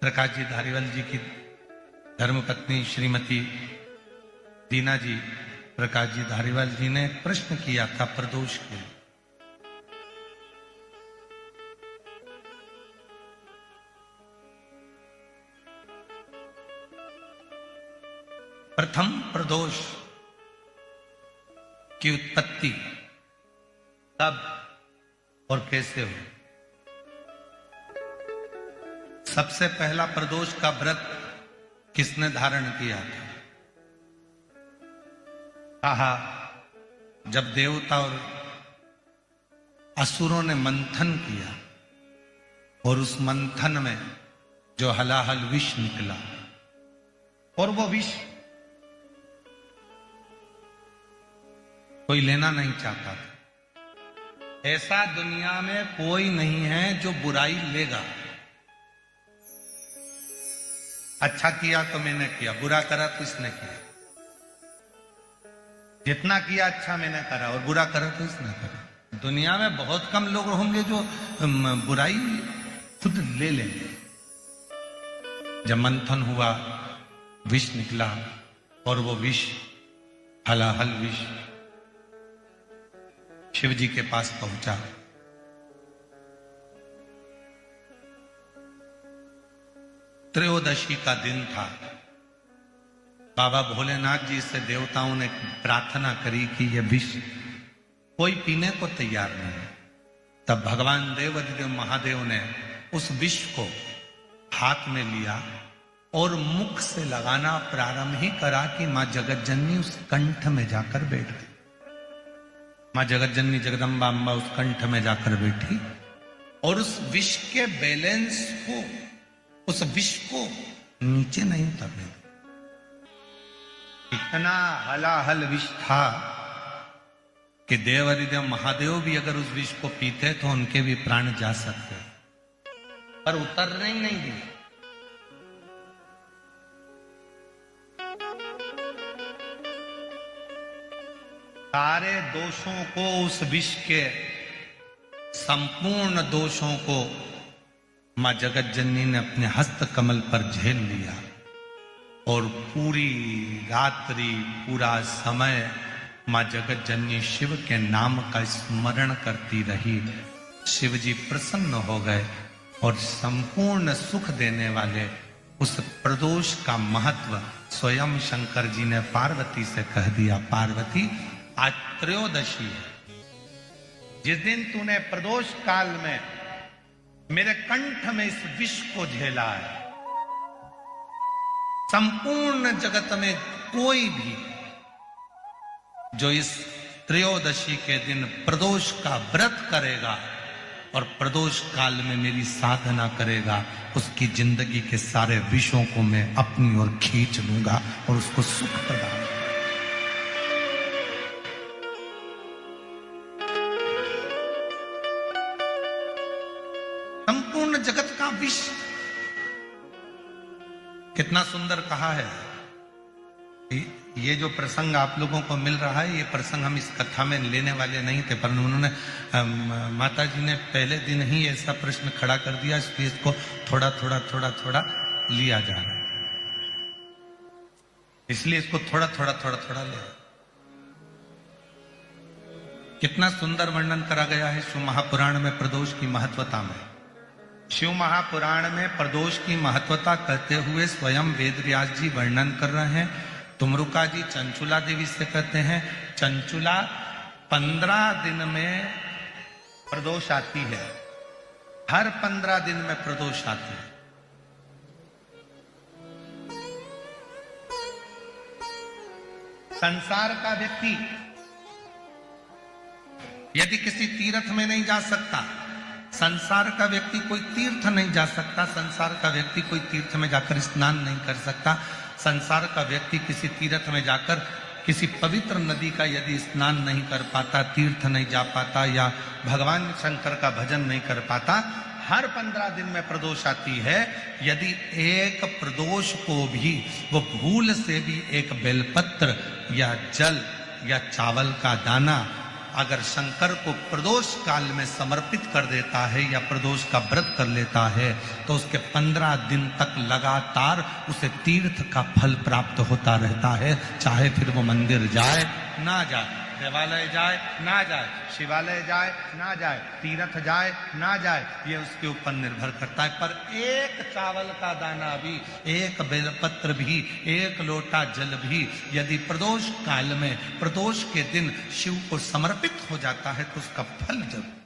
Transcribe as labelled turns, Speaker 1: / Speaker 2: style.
Speaker 1: प्रकाश जी धारीवाल जी की धर्मपत्नी श्रीमती दीना जी प्रकाश जी धारीवाल जी ने एक प्रश्न किया था प्रदोष के लिए। प्रथम प्रदोष की उत्पत्ति कब और कैसे हुई? सबसे पहला प्रदोष का व्रत किसने धारण किया था? कहा जब देवता और असुरों ने मंथन किया और उस मंथन में जो हलाहल विष निकला और वो विष कोई लेना नहीं चाहता था। ऐसा दुनिया में कोई नहीं है जो बुराई लेगा। अच्छा किया तो मैंने किया, बुरा करा तो इसने किया। जितना किया अच्छा मैंने करा और बुरा करा तो इसने करा। दुनिया में बहुत कम लोग होंगे जो बुराई खुद ले लेंगे। जब मंथन हुआ विष निकला और वो विष हलाहल विष शिव जी के पास पहुंचा। त्रयोदशी का दिन था। बाबा भोलेनाथ जी से देवताओं ने प्रार्थना करी कि यह विष कोई पीने को तैयार नहीं है। तब भगवान देवाधिदेव महादेव ने उस विष को हाथ में लिया और मुख से लगाना प्रारंभ ही करा कि मां जगतजननी उस कंठ में जाकर बैठ गई। मां जगतजननी जगदम्बा अम्बा उस कंठ में जाकर बैठी और उस विष के बैलेंस को, उस विष को नीचे नहीं उतरने दी। इतना हलाहल विष था कि देवाधिदेव महादेव भी अगर उस विष को पीते तो उनके भी प्राण जा सकते, पर उतरने ही नहीं दी। सारे दोषों को, उस विष के संपूर्ण दोषों को मां जगतजननी ने अपने हस्त कमल पर झेल लिया और पूरी रात्रि पूरा समय मां जगतजननी शिव के नाम का स्मरण करती रही। शिव जी प्रसन्न हो गए और संपूर्ण सुख देने वाले उस प्रदोष का महत्व स्वयं शंकर जी ने पार्वती से कह दिया। पार्वती, आज त्रयोदशी है। जिस दिन तूने प्रदोष काल में मेरे कंठ में इस विष को झेला है, संपूर्ण जगत में कोई भी जो इस त्रयोदशी के दिन प्रदोष का व्रत करेगा और प्रदोष काल में मेरी साधना करेगा, उसकी जिंदगी के सारे विषयों को मैं अपनी ओर खींच लूंगा और उसको सुख प्रदान। संपूर्ण जगत का विष, कितना सुंदर कहा है। ये जो प्रसंग आप लोगों को मिल रहा है, ये प्रसंग हम इस कथा में लेने वाले नहीं थे, पर उन्होंने माता जी ने पहले दिन ही ऐसा प्रश्न खड़ा कर दिया, इसलिए इसको थोड़ा थोड़ा थोड़ा थोड़ा लिया जा रहा है। इसलिए इसको थोड़ा थोड़ा थोड़ा थोड़ा लिया। कितना सुंदर वर्णन करा गया है शिव महापुराण में प्रदोष की महत्वता में। शिव महापुराण में प्रदोष की महत्वता कहते हुए स्वयं वेद व्यास जी वर्णन कर रहे हैं। तुमरुका जी चंचुला देवी से कहते हैं, चंचुला 15 दिन में प्रदोष आती है। हर 15 दिन में प्रदोष आती है। संसार का व्यक्ति यदि किसी तीर्थ में नहीं जा सकता, संसार का व्यक्ति कोई तीर्थ नहीं जा सकता, संसार का व्यक्ति कोई तीर्थ में जाकर स्नान नहीं कर सकता, संसार का व्यक्ति किसी तीर्थ में जाकर किसी पवित्र नदी का यदि स्नान नहीं कर पाता, तीर्थ नहीं जा पाता या भगवान शंकर का भजन नहीं कर पाता, हर 15 दिन में प्रदोष आती है। यदि एक प्रदोष को भी वो भूल से भी एक बेलपत्र या जल या चावल का दाना अगर शंकर को प्रदोष काल में समर्पित कर देता है या प्रदोष का व्रत कर लेता है तो उसके 15 दिन तक लगातार उसे तीर्थ का फल प्राप्त होता रहता है, चाहे फिर वो मंदिर जाए ना जाए, देवालय जाए ना जाए, शिवालय जाए ना जाए, तीर्थ जाए ना जाए, ये उसके ऊपर निर्भर करता है। पर एक चावल का दाना भी, एक बेलपत्र भी, एक लोटा जल भी यदि प्रदोष काल में प्रदोष के दिन शिव को समर्पित हो जाता है तो उसका फल जरूर